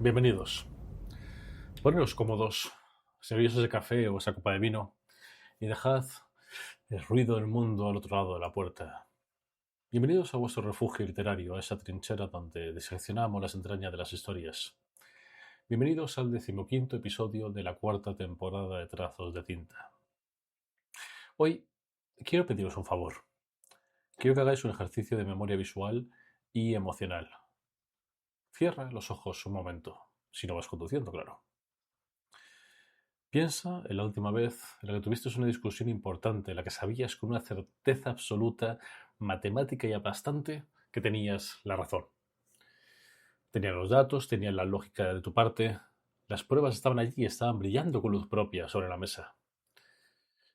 Bienvenidos. Poneros cómodos, serviros ese café o esa copa de vino y dejad el ruido del mundo al otro lado de la puerta. Bienvenidos a vuestro refugio literario, a esa trinchera donde diseccionamos las entrañas de las historias. Bienvenidos al 15º episodio de la 4ª temporada de Trazos de Tinta. Hoy quiero pediros un favor. Quiero que hagáis un ejercicio de memoria visual y emocional. Cierra los ojos un momento, si no vas conduciendo, claro. Piensa en la última vez en la que tuviste una discusión importante, en la que sabías con una certeza absoluta, matemática y aplastante, que tenías la razón. Tenías los datos, tenías la lógica de tu parte, las pruebas estaban allí y estaban brillando con luz propia sobre la mesa.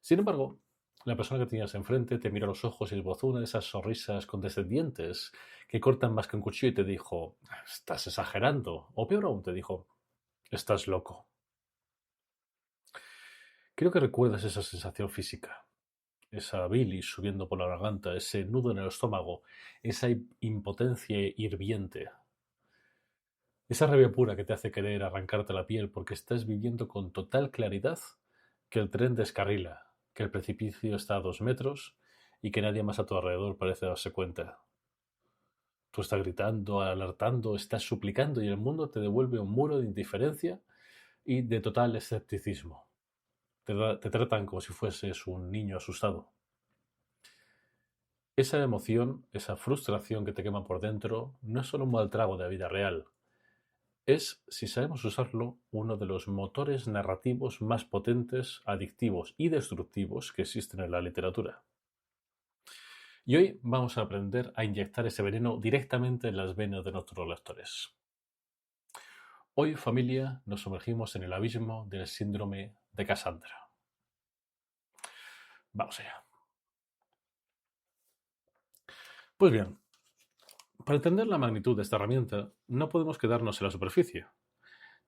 Sin embargo, la persona que tenías enfrente te miró a los ojos y esbozó una de esas sonrisas condescendientes que cortan más que un cuchillo y te dijo: «Estás exagerando», o peor aún, te dijo: «Estás loco». Quiero que recuerdes esa sensación física, esa bilis subiendo por la garganta, ese nudo en el estómago, esa impotencia hirviente, esa rabia pura que te hace querer arrancarte la piel porque estás viviendo con total claridad que el tren descarrila, que el precipicio está a 2 metros y que nadie más a tu alrededor parece darse cuenta. Tú estás gritando, alertando, estás suplicando y el mundo te devuelve un muro de indiferencia y de total escepticismo. Te tratan como si fueses un niño asustado. Esa emoción, esa frustración que te quema por dentro, no es solo un mal trago de la vida real. Es, si sabemos usarlo, uno de los motores narrativos más potentes, adictivos y destructivos que existen en la literatura. Y hoy vamos a aprender a inyectar ese veneno directamente en las venas de nuestros lectores. Hoy, familia, nos sumergimos en el abismo del síndrome de Cassandra. Vamos allá. Pues bien, para entender la magnitud de esta herramienta, no podemos quedarnos en la superficie.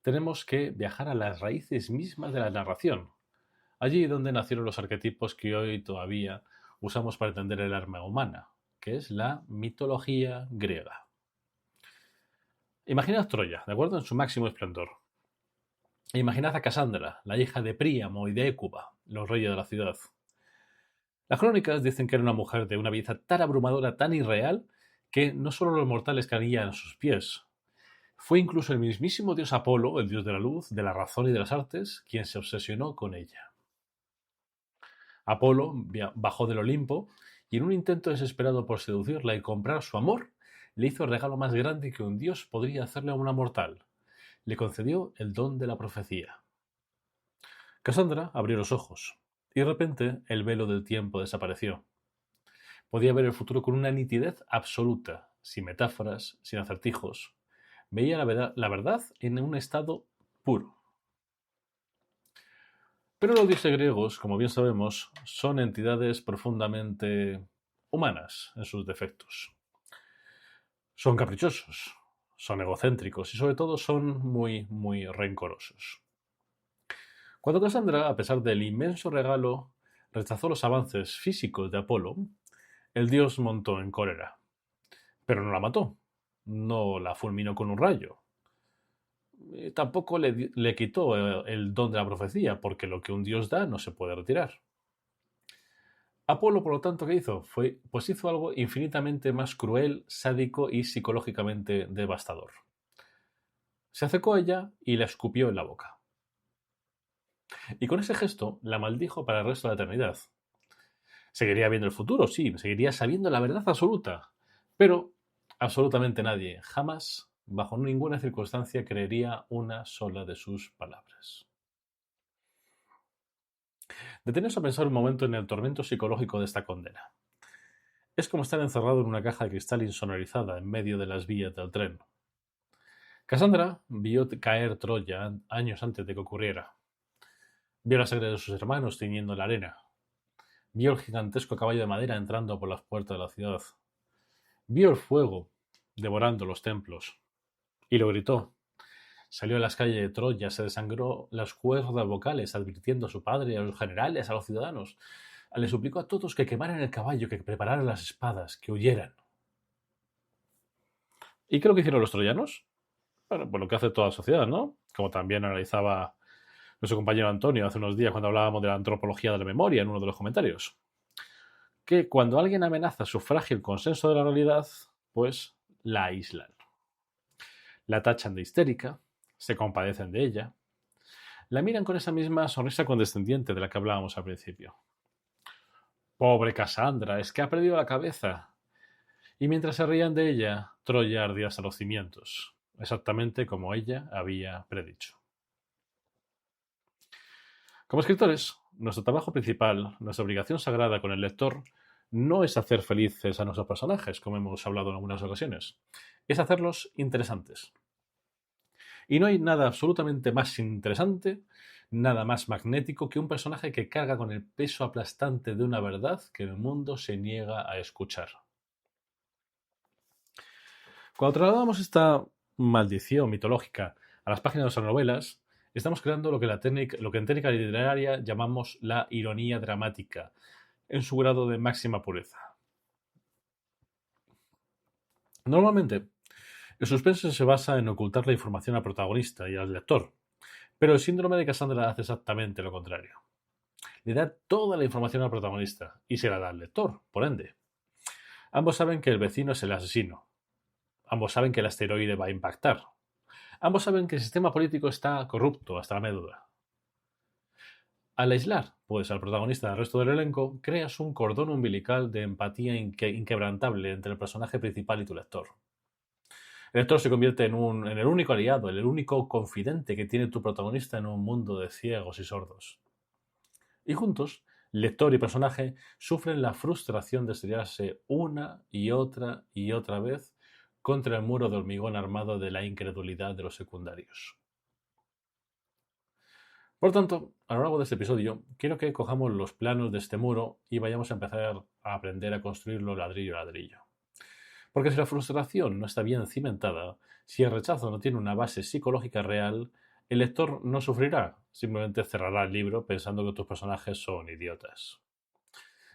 Tenemos que viajar a las raíces mismas de la narración, allí donde nacieron los arquetipos que hoy todavía usamos para entender el alma humana, que es la mitología griega. Imaginad Troya, ¿de acuerdo? En su máximo esplendor. E imaginad a Casandra, la hija de Príamo y de Hécuba, los reyes de la ciudad. Las crónicas dicen que era una mujer de una belleza tan abrumadora, tan irreal, que no solo los mortales caían a sus pies. Fue incluso el mismísimo dios Apolo, el dios de la luz, de la razón y de las artes, quien se obsesionó con ella. Apolo bajó del Olimpo y en un intento desesperado por seducirla y comprar su amor, le hizo el regalo más grande que un dios podría hacerle a una mortal. Le concedió el don de la profecía. Cassandra abrió los ojos y de repente el velo del tiempo desapareció. Podía ver el futuro con una nitidez absoluta, sin metáforas, sin acertijos. Veía la verdad en un estado puro. Pero los dioses griegos, como bien sabemos, son entidades profundamente humanas en sus defectos. Son caprichosos, son egocéntricos y sobre todo son muy, muy rencorosos. Cuando Cassandra, a pesar del inmenso regalo, rechazó los avances físicos de Apolo, el dios montó en cólera. Pero no la mató, no la fulminó con un rayo. Tampoco le quitó el don de la profecía, porque lo que un dios da no se puede retirar. Apolo, por lo tanto, ¿qué hizo? Pues hizo algo infinitamente más cruel, sádico y psicológicamente devastador. Se acercó a ella y la escupió en la boca. Y con ese gesto la maldijo para el resto de la eternidad. Seguiría viendo el futuro, sí, seguiría sabiendo la verdad absoluta, pero absolutamente nadie, jamás, bajo ninguna circunstancia, creería una sola de sus palabras. Deteneos a pensar un momento en el tormento psicológico de esta condena. Es como estar encerrado en una caja de cristal insonorizada en medio de las vías del tren. Cassandra vio caer Troya años antes de que ocurriera. Vio la sangre de sus hermanos tiñendo la arena. Vio el gigantesco caballo de madera entrando por las puertas de la ciudad. Vio el fuego devorando los templos. Y lo gritó. Salió a las calles de Troya, se desangró las cuerdas vocales, advirtiendo a su padre, a los generales, a los ciudadanos. Le suplicó a todos que quemaran el caballo, que prepararan las espadas, que huyeran. ¿Y qué es lo que hicieron los troyanos? Bueno, pues lo que hace toda sociedad, ¿no? Como también analizaba nuestro compañero Antonio hace unos días cuando hablábamos de la antropología de la memoria en uno de los comentarios. Que cuando alguien amenaza su frágil consenso de la realidad, pues la aíslan. La tachan de histérica, se compadecen de ella, la miran con esa misma sonrisa condescendiente de la que hablábamos al principio. Pobre Cassandra, es que ha perdido la cabeza. Y mientras se rían de ella, Troya ardía hasta los cimientos, exactamente como ella había predicho. Como escritores, nuestro trabajo principal, nuestra obligación sagrada con el lector, no es hacer felices a nuestros personajes, como hemos hablado en algunas ocasiones, es hacerlos interesantes. Y no hay nada absolutamente más interesante, nada más magnético que un personaje que carga con el peso aplastante de una verdad que el mundo se niega a escuchar. Cuando trasladamos esta maldición mitológica a las páginas de nuestras novelas, estamos creando lo que en técnica literaria llamamos la ironía dramática, en su grado de máxima pureza. Normalmente, el suspense se basa en ocultar la información al protagonista y al lector, pero el síndrome de Cassandra hace exactamente lo contrario. Le da toda la información al protagonista y se la da al lector, por ende. Ambos saben que el vecino es el asesino. Ambos saben que el asteroide va a impactar. Ambos saben que el sistema político está corrupto hasta la médula. Al aislar, pues, al protagonista del resto del elenco, creas un cordón umbilical de empatía inquebrantable entre el personaje principal y tu lector. El lector se convierte en el único aliado, en el único confidente que tiene tu protagonista en un mundo de ciegos y sordos. Y juntos, lector y personaje sufren la frustración de estrellarse una y otra vez contra el muro de hormigón armado de la incredulidad de los secundarios. Por tanto, a lo largo de este episodio, quiero que cojamos los planos de este muro y vayamos a empezar a aprender a construirlo ladrillo a ladrillo. Porque si la frustración no está bien cimentada, si el rechazo no tiene una base psicológica real, el lector no sufrirá, simplemente cerrará el libro pensando que tus personajes son idiotas.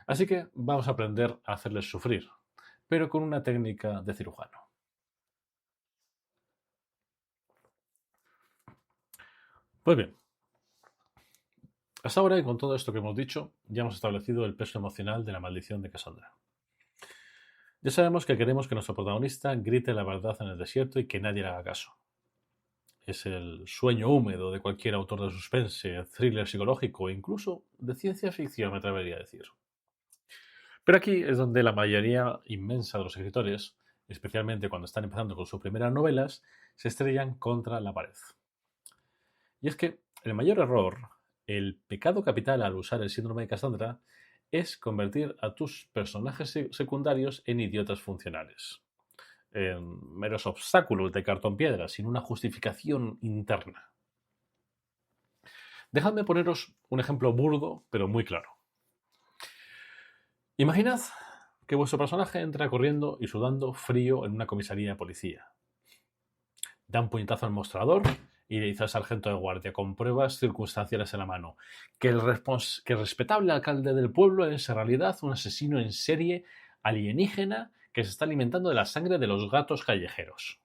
Así que vamos a aprender a hacerles sufrir, pero con una técnica de cirujano. Pues bien, hasta ahora y con todo esto que hemos dicho, ya hemos establecido el peso emocional de la maldición de Cassandra. Ya sabemos que queremos que nuestro protagonista grite la verdad en el desierto y que nadie le haga caso. Es el sueño húmedo de cualquier autor de suspense, thriller psicológico e incluso de ciencia ficción, me atrevería a decir. Pero aquí es donde la mayoría inmensa de los escritores, especialmente cuando están empezando con sus primeras novelas, se estrellan contra la pared. Y es que el mayor error, el pecado capital al usar el síndrome de Cassandra, es convertir a tus personajes secundarios en idiotas funcionales, en meros obstáculos de cartón piedra, sin una justificación interna. Dejadme poneros un ejemplo burdo, pero muy claro. Imaginad que vuestro personaje entra corriendo y sudando frío en una comisaría de policía. Da un puñetazo al mostrador y le dice al sargento de guardia con pruebas circunstanciales en la mano que el respetable alcalde del pueblo es en realidad un asesino en serie alienígena que se está alimentando de la sangre de los gatos callejeros.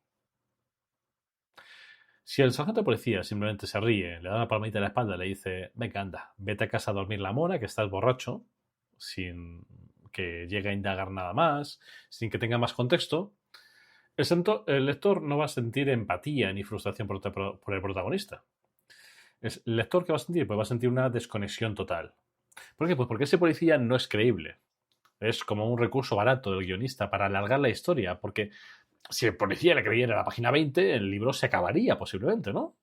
Si el sargento de policía simplemente se ríe, le da una palmadita en la espalda y le dice: venga, anda, vete a casa a dormir la mona, que estás borracho, sin que llegue a indagar nada más, sin que tenga más contexto, el lector no va a sentir empatía ni frustración por el protagonista. El lector que va a sentir, pues va a sentir una desconexión total. ¿Por qué? Pues porque ese policía no es creíble. Es como un recurso barato del guionista para alargar la historia, porque si el policía le creyera a la página 20, el libro se acabaría posiblemente, ¿no?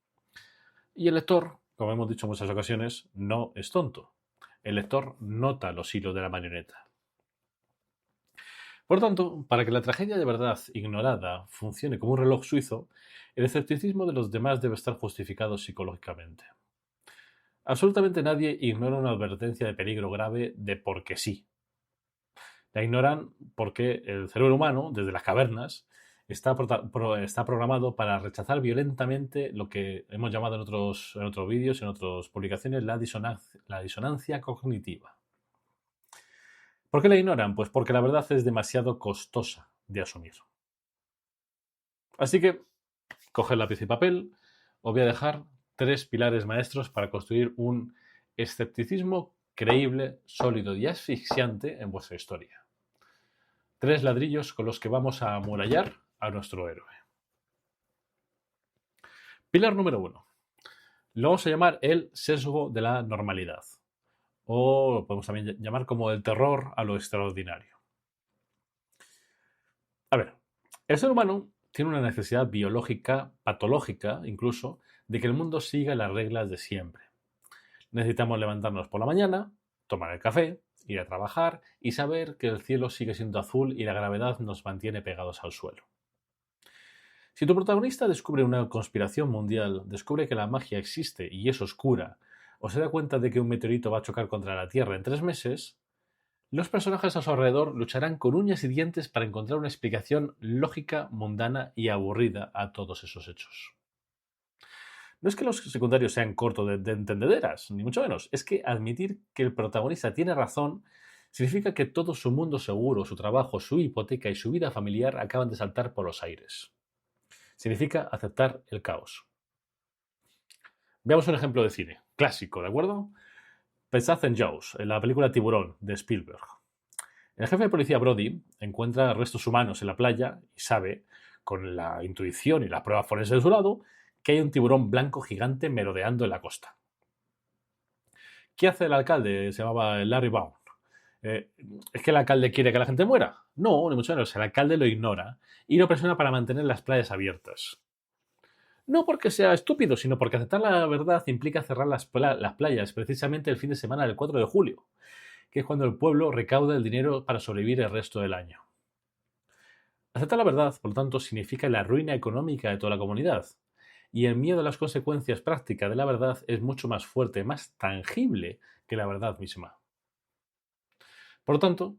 Y el lector, como hemos dicho en muchas ocasiones, no es tonto. El lector nota los hilos de la marioneta. Por tanto, para que la tragedia de verdad ignorada funcione como un reloj suizo, el escepticismo de los demás debe estar justificado psicológicamente. Absolutamente nadie ignora una advertencia de peligro grave de porque sí. La ignoran porque el cerebro humano, desde las cavernas, está programado para rechazar violentamente lo que hemos llamado en otros vídeos, en otras publicaciones, la disonancia cognitiva. ¿Por qué la ignoran? Pues porque la verdad es demasiado costosa de asumir. Así que Coge lápiz y papel. Os voy a dejar 3 pilares maestros para construir un escepticismo creíble, sólido y asfixiante en vuestra historia. 3 ladrillos con los que vamos a amurallar a nuestro héroe. Pilar número 1. Lo vamos a llamar el sesgo de la normalidad. O lo podemos también llamar como el terror a lo extraordinario. A ver, el ser humano tiene una necesidad biológica, patológica incluso, de que el mundo siga las reglas de siempre. Necesitamos levantarnos por la mañana, tomar el café, ir a trabajar y saber que el cielo sigue siendo azul y la gravedad nos mantiene pegados al suelo. Si tu protagonista descubre una conspiración mundial, descubre que la magia existe y es oscura, o se da cuenta de que un meteorito va a chocar contra la Tierra en 3 meses, los personajes a su alrededor lucharán con uñas y dientes para encontrar una explicación lógica, mundana y aburrida a todos esos hechos. No es que los secundarios sean cortos de entendederas, ni mucho menos. Es que admitir que el protagonista tiene razón significa que todo su mundo seguro, su trabajo, su hipoteca y su vida familiar acaban de saltar por los aires. Significa aceptar el caos. Veamos un ejemplo de cine, clásico, ¿de acuerdo? Pensad en Jaws, en la película Tiburón, de Spielberg. El jefe de policía Brody encuentra restos humanos en la playa y sabe, con la intuición y la prueba forense de su lado, que hay un tiburón blanco gigante merodeando en la costa. ¿Qué hace el alcalde? Se llamaba Larry Bound. ¿Es que el alcalde quiere que la gente muera? No, ni mucho menos. El alcalde lo ignora y lo presiona para mantener las playas abiertas. No porque sea estúpido, sino porque aceptar la verdad implica cerrar las playas precisamente el fin de semana del 4 de julio, que es cuando el pueblo recauda el dinero para sobrevivir el resto del año. Aceptar la verdad, por lo tanto, significa la ruina económica de toda la comunidad. Y el miedo a las consecuencias prácticas de la verdad es mucho más fuerte, más tangible que la verdad misma. Por lo tanto,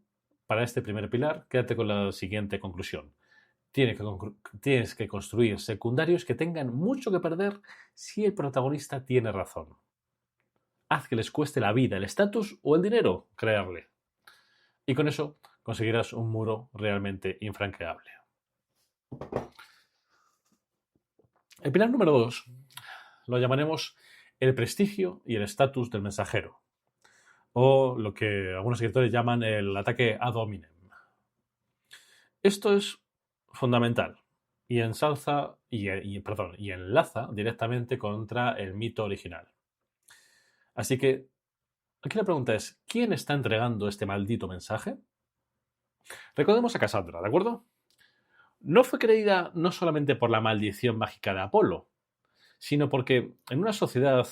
para este primer pilar, quédate con la siguiente conclusión. Tienes que construir secundarios que tengan mucho que perder si el protagonista tiene razón. Haz que les cueste la vida, el estatus o el dinero crearle. Y con eso conseguirás un muro realmente infranqueable. El pilar número 2 lo llamaremos el prestigio y el estatus del mensajero, o lo que algunos escritores llaman el ataque ad hominem. Esto es fundamental y ensalza y enlaza directamente contra el mito original. Así que aquí la pregunta es, ¿quién está entregando este maldito mensaje? Recordemos a Cassandra, ¿de acuerdo? No fue creída no solamente por la maldición mágica de Apolo, sino porque en una sociedad,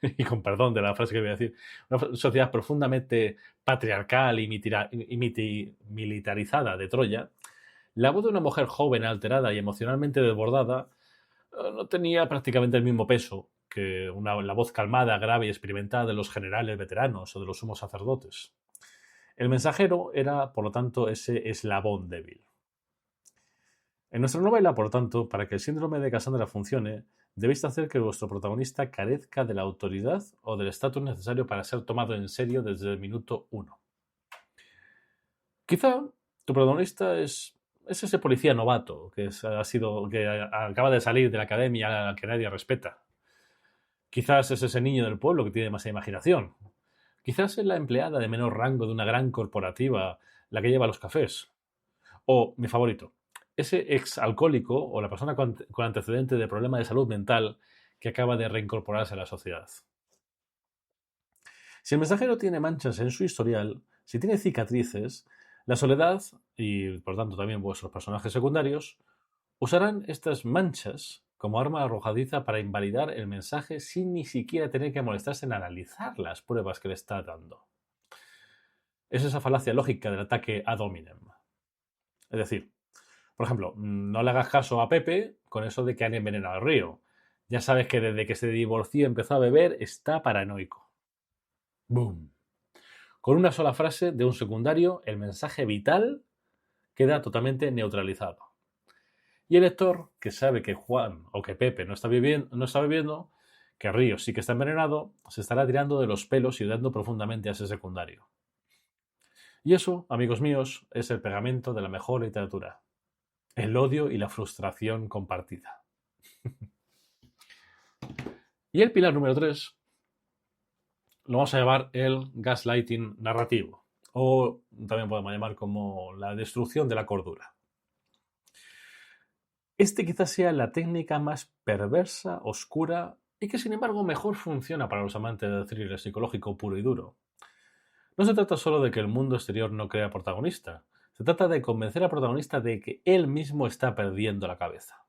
y con perdón de la frase que voy a decir, una sociedad profundamente patriarcal y militarizada de Troya, la voz de una mujer joven, alterada y emocionalmente desbordada no tenía prácticamente el mismo peso que la voz calmada, grave y experimentada de los generales veteranos o de los sumos sacerdotes. El mensajero era, por lo tanto, ese eslabón débil. En nuestra novela, por lo tanto, para que el síndrome de Cassandra funcione, debéis hacer que vuestro protagonista carezca de la autoridad o del estatus necesario para ser tomado en serio desde el minuto 1. Quizá tu protagonista es ese policía novato que acaba de salir de la academia a que nadie respeta. Quizás es ese niño del pueblo que tiene demasiada imaginación. Quizás es la empleada de menor rango de una gran corporativa la que lleva los cafés. O, mi favorito, ese ex alcohólico o la persona con antecedente de problema de salud mental que acaba de reincorporarse a la sociedad. Si el mensajero tiene manchas en su historial, si tiene cicatrices, la soledad, y por tanto también vuestros personajes secundarios, usarán estas manchas como arma arrojadiza para invalidar el mensaje sin ni siquiera tener que molestarse en analizar las pruebas que le está dando. Es esa falacia lógica del ataque ad hominem. Es decir, por ejemplo, no le hagas caso a Pepe con eso de que han envenenado el río. Ya sabes que desde que se divorció y empezó a beber está paranoico. ¡Boom! Con una sola frase de un secundario, el mensaje vital queda totalmente neutralizado. Y el lector, que sabe que Juan o que Pepe no está bebiendo, que Río sí que está envenenado, se estará tirando de los pelos y odiando profundamente a ese secundario. Y eso, amigos míos, es el pegamento de la mejor literatura. El odio y la frustración compartida. Y el pilar número 3 lo vamos a llamar el gaslighting narrativo, o también podemos llamar como la destrucción de la cordura. Este quizás sea la técnica más perversa, oscura y que sin embargo mejor funciona para los amantes del thriller psicológico puro y duro. No se trata solo de que el mundo exterior no crea protagonista, se trata de convencer al protagonista de que él mismo está perdiendo la cabeza.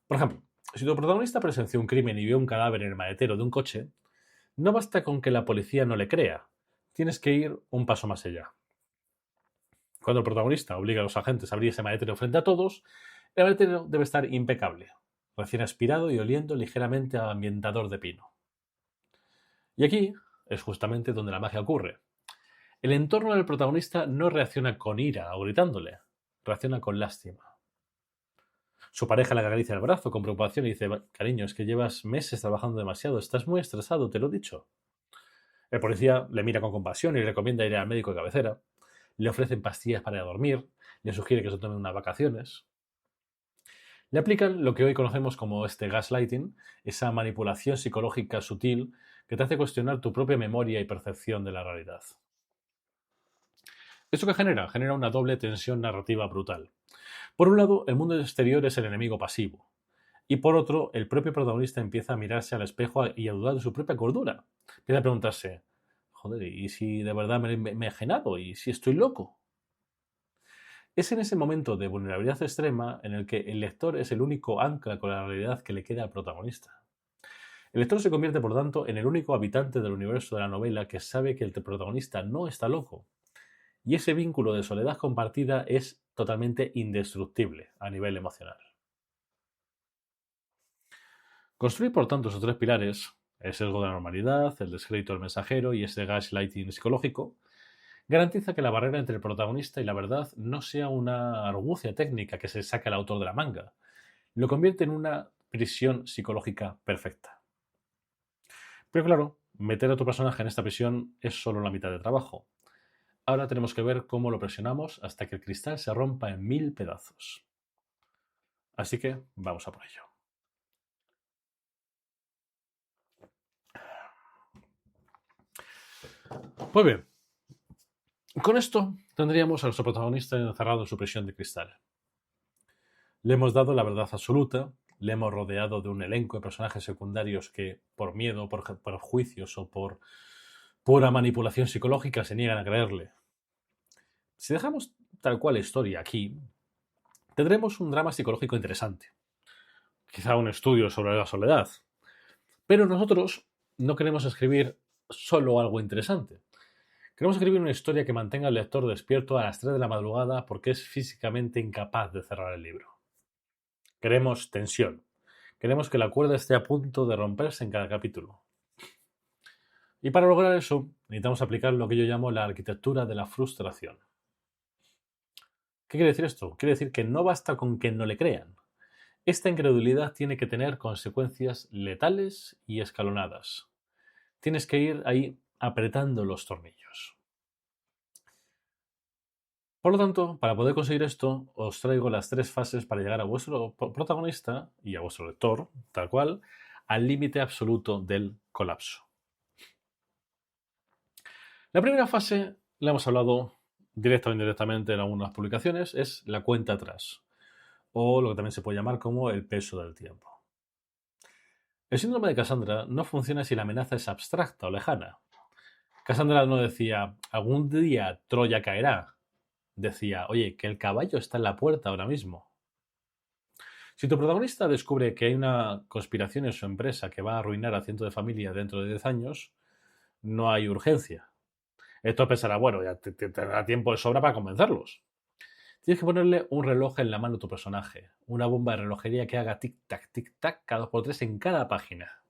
Por ejemplo, si tu protagonista presenció un crimen y vio un cadáver en el maletero de un coche, no basta con que la policía no le crea, tienes que ir un paso más allá. Cuando el protagonista obliga a los agentes a abrir ese maletero frente a todos, el maletero debe estar impecable, recién aspirado y oliendo ligeramente a ambientador de pino. Y aquí es justamente donde la magia ocurre. El entorno del protagonista no reacciona con ira o gritándole, reacciona con lástima. Su pareja le acaricia el brazo con preocupación y dice: cariño, es que llevas meses trabajando demasiado, estás muy estresado, te lo he dicho. El policía le mira con compasión y le recomienda ir al médico de cabecera. Le ofrecen pastillas para ir a dormir, le sugiere que se tome unas vacaciones. Le aplican lo que hoy conocemos como este gaslighting, esa manipulación psicológica sutil que te hace cuestionar tu propia memoria y percepción de la realidad. ¿Esto qué genera? Genera una doble tensión narrativa brutal. Por un lado, el mundo exterior es el enemigo pasivo. Y por otro, el propio protagonista empieza a mirarse al espejo y a dudar de su propia cordura. Empieza a preguntarse: joder, ¿y si de verdad me he ajenado? ¿Y si estoy loco? Es en ese momento de vulnerabilidad extrema en el que el lector es el único ancla con la realidad que le queda al protagonista. El lector se convierte, por tanto, en el único habitante del universo de la novela que sabe que el protagonista no está loco. Y ese vínculo de soledad compartida es totalmente indestructible a nivel emocional. Construir, por tanto, esos tres pilares, el sesgo de la normalidad, el descrédito del mensajero y ese gaslighting psicológico, garantiza que la barrera entre el protagonista y la verdad no sea una argucia técnica que se saca el autor de la manga. Lo convierte en una prisión psicológica perfecta. Pero claro, meter a tu personaje en esta prisión es solo la mitad del trabajo. Ahora tenemos que ver cómo lo presionamos hasta que el cristal se rompa en 1000 pedazos. Así que vamos a por ello. Pues bien, con esto tendríamos a nuestro protagonista encerrado en su prisión de cristal. Le hemos dado la verdad absoluta, le hemos rodeado de un elenco de personajes secundarios que, por miedo, por juicios o por pura manipulación psicológica, se niegan a creerle. Si dejamos tal cual la historia aquí, tendremos un drama psicológico interesante. Quizá un estudio sobre la soledad. Pero nosotros no queremos escribir solo algo interesante. Queremos escribir una historia que mantenga al lector despierto a las 3 de la madrugada porque es físicamente incapaz de cerrar el libro. Queremos tensión. Queremos que la cuerda esté a punto de romperse en cada capítulo. Y para lograr eso, necesitamos aplicar lo que yo llamo la arquitectura de la frustración. ¿Qué quiere decir esto? Quiere decir que no basta con que no le crean. Esta incredulidad tiene que tener consecuencias letales y escalonadas. Tienes que ir ahí apretando los tornillos. Por lo tanto, para poder conseguir esto, os traigo las 3 fases para llegar a vuestro protagonista y a vuestro lector, tal cual, al límite absoluto del colapso. La primera fase, la hemos hablado directa o indirectamente en algunas publicaciones, es la cuenta atrás, o lo que también se puede llamar como el peso del tiempo. El síndrome de Cassandra no funciona si la amenaza es abstracta o lejana. Cassandra no decía: algún día Troya caerá. Decía: oye, que el caballo está en la puerta ahora mismo. Si tu protagonista descubre que hay una conspiración en su empresa que va a arruinar a cientos de familias dentro de 10 años, no hay urgencia. Esto pensará: bueno, ya te dará tiempo de sobra para convencerlos. Tienes que ponerle un reloj en la mano a tu personaje, una bomba de relojería que haga tic-tac, cada 2x3 en cada página.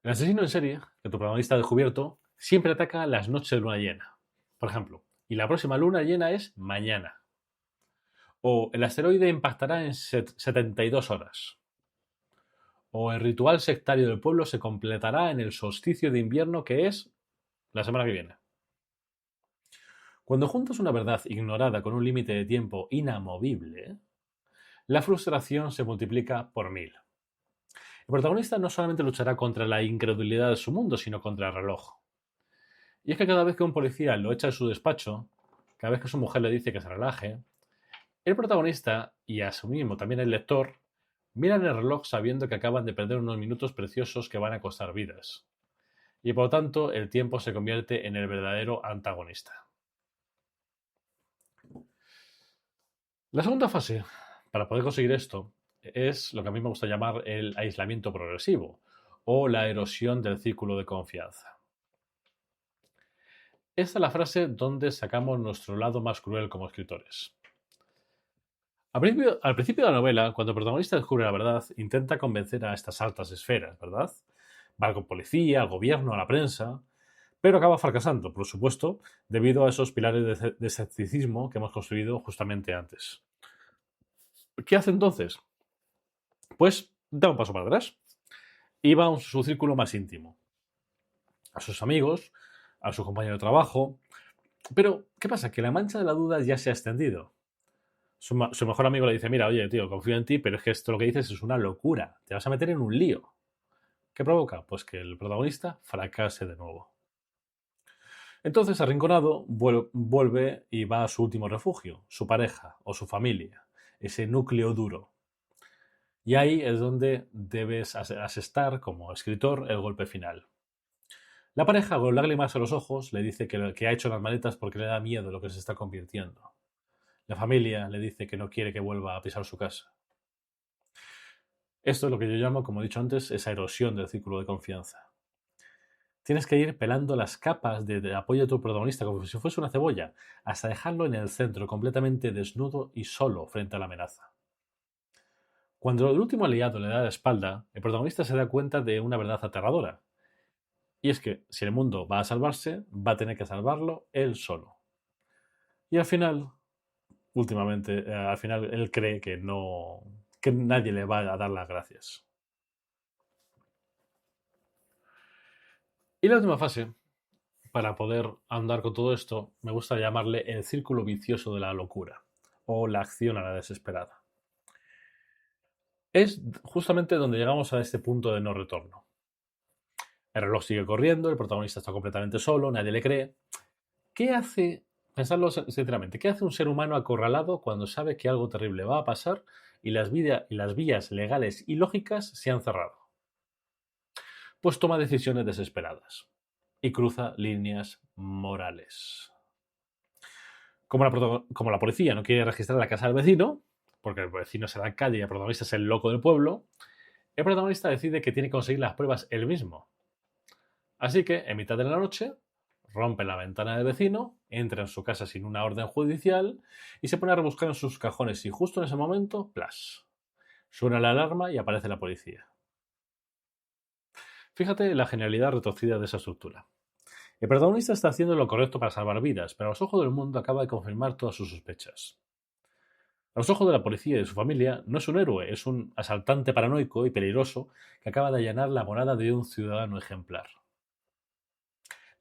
El asesino en serie, que tu protagonista ha descubierto, siempre ataca las noches de luna llena. Por ejemplo, y la próxima luna llena es mañana. O el asteroide impactará en 72 horas. O el ritual sectario del pueblo se completará en el solsticio de invierno, que es la semana que viene. Cuando juntas una verdad ignorada con un límite de tiempo inamovible, la frustración se multiplica por 1000. El protagonista no solamente luchará contra la incredulidad de su mundo, sino contra el reloj. Y es que cada vez que un policía lo echa de su despacho, cada vez que su mujer le dice que se relaje, el protagonista, y a su mismo también el lector, miran el reloj sabiendo que acaban de perder unos minutos preciosos que van a costar vidas. Y por lo tanto, el tiempo se convierte en el verdadero antagonista. La segunda fase, para poder conseguir esto, es lo que a mí me gusta llamar el aislamiento progresivo o la erosión del círculo de confianza. Esta es la frase donde sacamos nuestro lado más cruel como escritores. Al principio de la novela, cuando el protagonista descubre la verdad, intenta convencer a estas altas esferas, ¿verdad? Va con policía, al gobierno, a la prensa, pero acaba fracasando, por supuesto, debido a esos pilares de escepticismo que hemos construido justamente antes. ¿Qué hace entonces? Pues da un paso para atrás y va a su círculo más íntimo, a sus amigos, a su compañero de trabajo. Pero, ¿qué pasa? Que la mancha de la duda ya se ha extendido. Su mejor amigo le dice, mira, oye, tío, confío en ti, pero es que esto lo que dices es una locura. Te vas a meter en un lío. ¿Qué provoca? Pues que el protagonista fracase de nuevo. Entonces, arrinconado, vuelve y va a su último refugio, su pareja o su familia, ese núcleo duro. Y ahí es donde debes asestar, como escritor, el golpe final. La pareja, con lágrimas a los ojos, le dice que ha hecho las maletas porque le da miedo lo que se está convirtiendo. La familia le dice que no quiere que vuelva a pisar su casa. Esto es lo que yo llamo, como he dicho antes, esa erosión del círculo de confianza. Tienes que ir pelando las capas de apoyo de tu protagonista como si fuese una cebolla, hasta dejarlo en el centro, completamente desnudo y solo frente a la amenaza. Cuando el último aliado le da la espalda, el protagonista se da cuenta de una verdad aterradora. Y es que si el mundo va a salvarse, va a tener que salvarlo él solo. Y al final, él cree que nadie le va a dar las gracias. Y la última fase, para poder andar con todo esto, me gusta llamarle el círculo vicioso de la locura o la acción a la desesperada. Es justamente donde llegamos a este punto de no retorno. El reloj sigue corriendo, el protagonista está completamente solo, nadie le cree. ¿Qué hace, pensadlo sinceramente, qué hace un ser humano acorralado cuando sabe que algo terrible va a pasar y las vías legales y lógicas se han cerrado? Pues toma decisiones desesperadas y cruza líneas morales. Como la policía no quiere registrar la casa del vecino, porque el vecino se da calle y el protagonista es el loco del pueblo, el protagonista decide que tiene que conseguir las pruebas él mismo. Así que, en mitad de la noche, rompe la ventana del vecino, entra en su casa sin una orden judicial y se pone a rebuscar en sus cajones y justo en ese momento, ¡plas! Suena la alarma y aparece la policía. Fíjate la genialidad retorcida de esa estructura. El protagonista está haciendo lo correcto para salvar vidas, pero a los ojos del mundo acaba de confirmar todas sus sospechas. A los ojos de la policía y de su familia, no es un héroe, es un asaltante paranoico y peligroso que acaba de allanar la morada de un ciudadano ejemplar.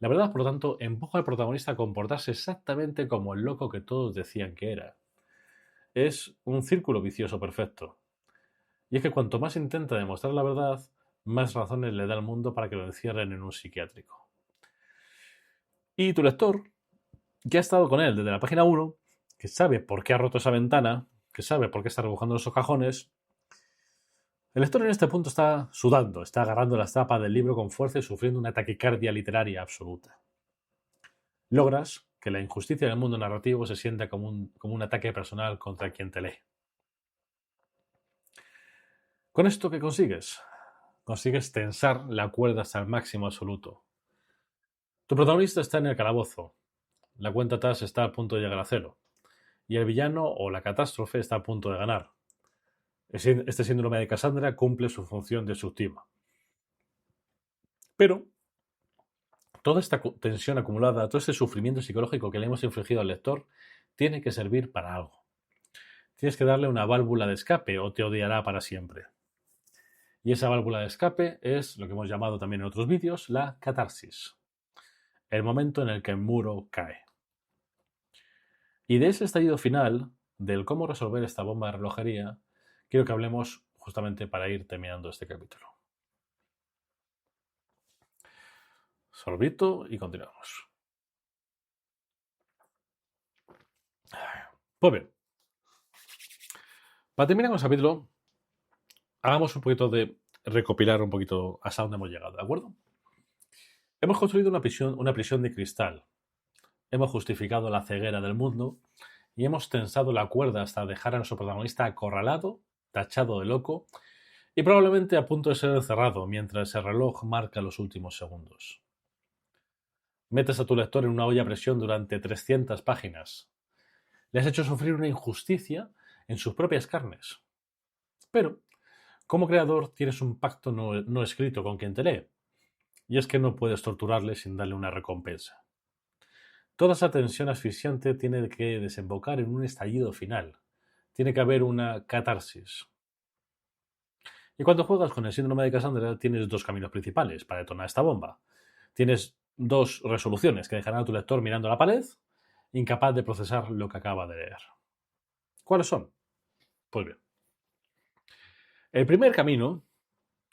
La verdad, por lo tanto, empuja al protagonista a comportarse exactamente como el loco que todos decían que era. Es un círculo vicioso perfecto. Y es que cuanto más intenta demostrar la verdad, más razones le da al mundo para que lo encierren en un psiquiátrico. Y tu lector, que ha estado con él desde la página 1, que sabe por qué ha roto esa ventana, que sabe por qué está rebujando esos cajones, el lector en este punto está sudando, está agarrando las tapas del libro con fuerza y sufriendo una taquicardia literaria absoluta. Logras que la injusticia del mundo narrativo se sienta como un ataque personal contra quien te lee. ¿Con esto qué consigues? Consigues tensar la cuerda hasta el máximo absoluto. Tu protagonista está en el calabozo, la cuenta atrás está a punto de llegar a cero, y el villano o la catástrofe está a punto de ganar. Este síndrome de Cassandra cumple su función destructiva. Pero toda esta tensión acumulada, todo este sufrimiento psicológico que le hemos infligido al lector, tiene que servir para algo. Tienes que darle una válvula de escape o te odiará para siempre. Y esa válvula de escape es lo que hemos llamado también en otros vídeos la catarsis. El momento en el que el muro cae. Y de ese estallido final, del cómo resolver esta bomba de relojería, quiero que hablemos justamente para ir terminando este capítulo. Sorbito y continuamos. Pues bien, para terminar con el capítulo, hagamos un poquito de recopilar un poquito hasta dónde hemos llegado, ¿de acuerdo? Hemos construido una prisión de cristal, hemos justificado la ceguera del mundo y hemos tensado la cuerda hasta dejar a nuestro protagonista acorralado, tachado de loco y probablemente a punto de ser encerrado mientras el reloj marca los últimos segundos. Metes a tu lector en una olla a presión durante 300 páginas. Le has hecho sufrir una injusticia en sus propias carnes. Pero, como creador, tienes un pacto no escrito con quien te lee. Y es que no puedes torturarle sin darle una recompensa. Toda esa tensión asfixiante tiene que desembocar en un estallido final. Tiene que haber una catarsis. Y cuando juegas con el síndrome de Cassandra, tienes dos caminos principales para detonar esta bomba. Tienes dos resoluciones que dejarán a tu lector mirando la pared, incapaz de procesar lo que acaba de leer. ¿Cuáles son? Pues bien. El primer camino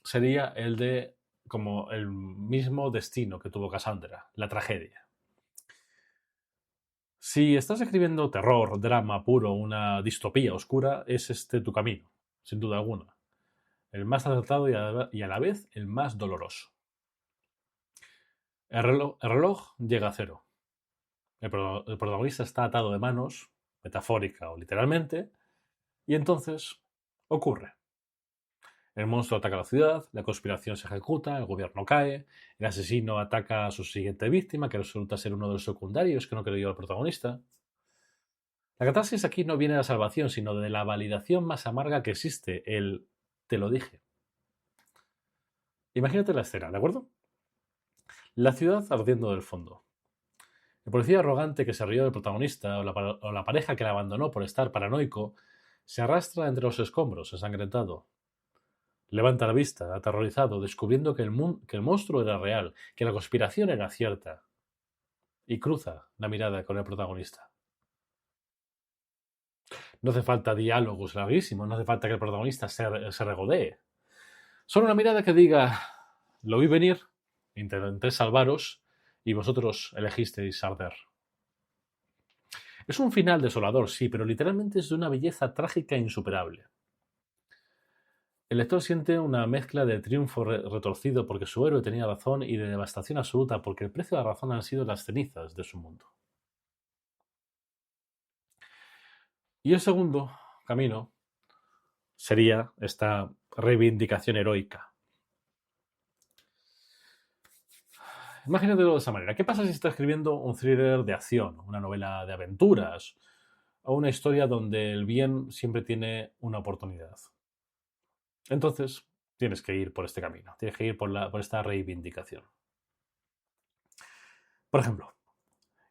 sería el de como el mismo destino que tuvo Cassandra, la tragedia. Si estás escribiendo terror, drama puro, una distopía oscura, es este tu camino, sin duda alguna. El más acertado y a la vez el más doloroso. El reloj llega a cero. El protagonista está atado de manos, metafórica o literalmente, y entonces ocurre. El monstruo ataca la ciudad, la conspiración se ejecuta, el gobierno cae, el asesino ataca a su siguiente víctima, que resulta ser uno de los secundarios que no creyó al protagonista. La catarsis aquí no viene de la salvación, sino de la validación más amarga que existe, el te lo dije. Imagínate la escena, ¿de acuerdo? La ciudad ardiendo del fondo. El policía arrogante que se rió del protagonista o la pareja que la abandonó por estar paranoico se arrastra entre los escombros, ensangrentado. Levanta la vista, aterrorizado, descubriendo que el monstruo era real, que la conspiración era cierta. Y cruza la mirada con el protagonista. No hace falta diálogos larguísimos, no hace falta que el protagonista se regodee. Solo una mirada que diga, lo vi venir, intenté salvaros y vosotros elegisteis arder. Es un final desolador, sí, pero literalmente es de una belleza trágica e insuperable. El lector siente una mezcla de triunfo retorcido porque su héroe tenía razón y de devastación absoluta porque el precio de la razón han sido las cenizas de su mundo. Y el segundo camino sería esta reivindicación heroica. Imagínatelo de esa manera. ¿Qué pasa si estás escribiendo un thriller de acción, una novela de aventuras o una historia donde el bien siempre tiene una oportunidad? Entonces, tienes que ir por este camino, tienes que ir por esta reivindicación. Por ejemplo,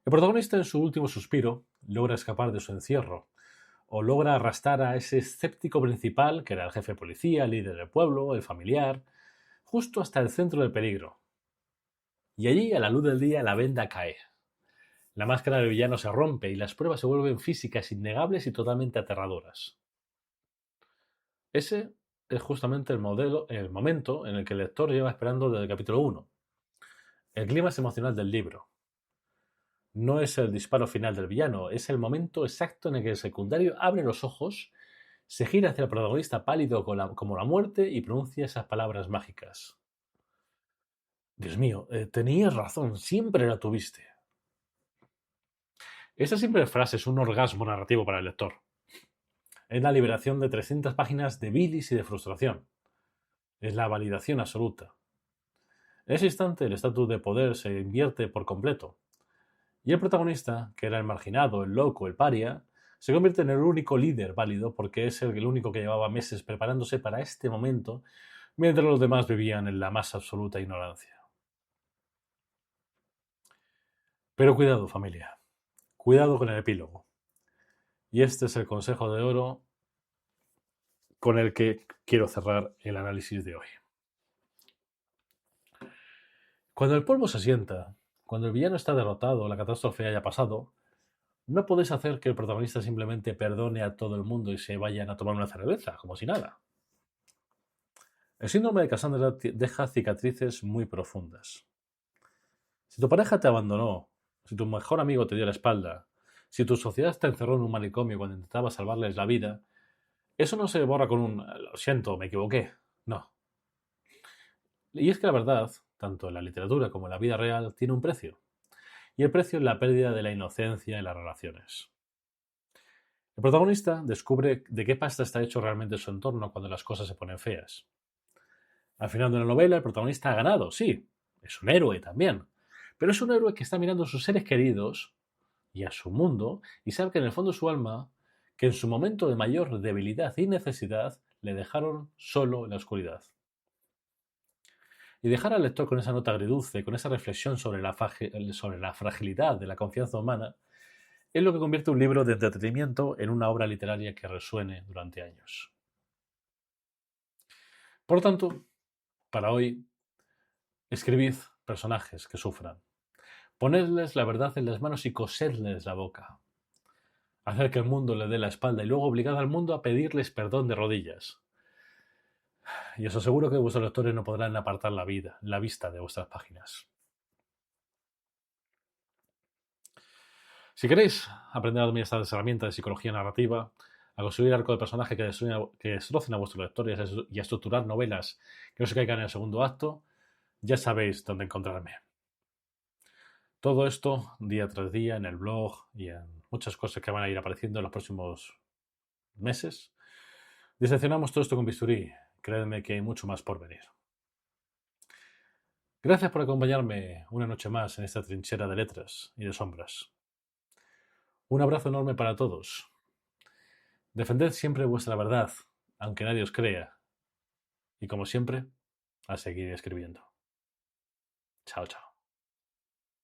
el protagonista en su último suspiro logra escapar de su encierro o logra arrastrar a ese escéptico principal, que era el jefe de policía, el líder del pueblo, el familiar, justo hasta el centro del peligro. Y allí, a la luz del día, la venda cae. La máscara del villano se rompe y las pruebas se vuelven físicas, innegables y totalmente aterradoras. Ese es justamente el momento en el que el lector lleva esperando desde el capítulo 1. El clímax emocional del libro. No es el disparo final del villano, es el momento exacto en el que el secundario abre los ojos, se gira hacia el protagonista pálido como la muerte y pronuncia esas palabras mágicas. Dios mío, tenías razón, siempre la tuviste. Esa simple frase es un orgasmo narrativo para el lector. Es la liberación de 300 páginas de bilis y de frustración. Es la validación absoluta. En ese instante el estatus de poder se invierte por completo. Y el protagonista, que era el marginado, el loco, el paria, se convierte en el único líder válido porque es el único que llevaba meses preparándose para este momento, mientras los demás vivían en la más absoluta ignorancia. Pero cuidado, familia. Cuidado con el epílogo. Y este es el consejo de oro con el que quiero cerrar el análisis de hoy. Cuando el polvo se sienta, cuando el villano está derrotado o la catástrofe haya pasado, No podéis hacer que el protagonista simplemente perdone a todo el mundo y se vayan a tomar una cerveza, como si nada. El síndrome de Cassandra deja cicatrices muy profundas. Si tu pareja te abandonó, si tu mejor amigo te dio la espalda, si tu sociedad te encerró en un manicomio cuando intentaba salvarles la vida, eso no se borra con un lo siento, me equivoqué. No. Y es que la verdad, tanto en la literatura como en la vida real, tiene un precio. Y el precio es la pérdida de la inocencia en las relaciones. El protagonista descubre de qué pasta está hecho realmente su entorno cuando las cosas se ponen feas. Al final de la novela, el protagonista ha ganado, sí, es un héroe también, pero es un héroe que está mirando a sus seres queridos y a su mundo y sabe que en el fondo de su alma, que en su momento de mayor debilidad y necesidad, le dejaron solo en la oscuridad. Y dejar al lector con esa nota agridulce, con esa reflexión sobre la fragilidad de la confianza humana, es lo que convierte un libro de entretenimiento en una obra literaria que resuene durante años. Por lo tanto, para hoy, escribid personajes que sufran. Ponedles la verdad en las manos y cosedles la boca. Hacer que el mundo le dé la espalda y luego obligad al mundo a pedirles perdón de rodillas. Y os aseguro que vuestros lectores no podrán apartar la vista de vuestras páginas. Si queréis aprender a dominar estas herramientas de psicología narrativa, a construir arco de personaje que destrocen a vuestros lectores y a estructurar novelas que no se caigan en el segundo acto, ya sabéis dónde encontrarme. Todo esto día tras día en el blog y en muchas cosas que van a ir apareciendo en los próximos meses. Diseccionamos todo esto con bisturí. Créanme que hay mucho más por venir. Gracias por acompañarme una noche más en esta trinchera de letras y de sombras. Un abrazo enorme para todos. Defended siempre vuestra verdad, aunque nadie os crea. Y como siempre, a seguir escribiendo. Chao, chao.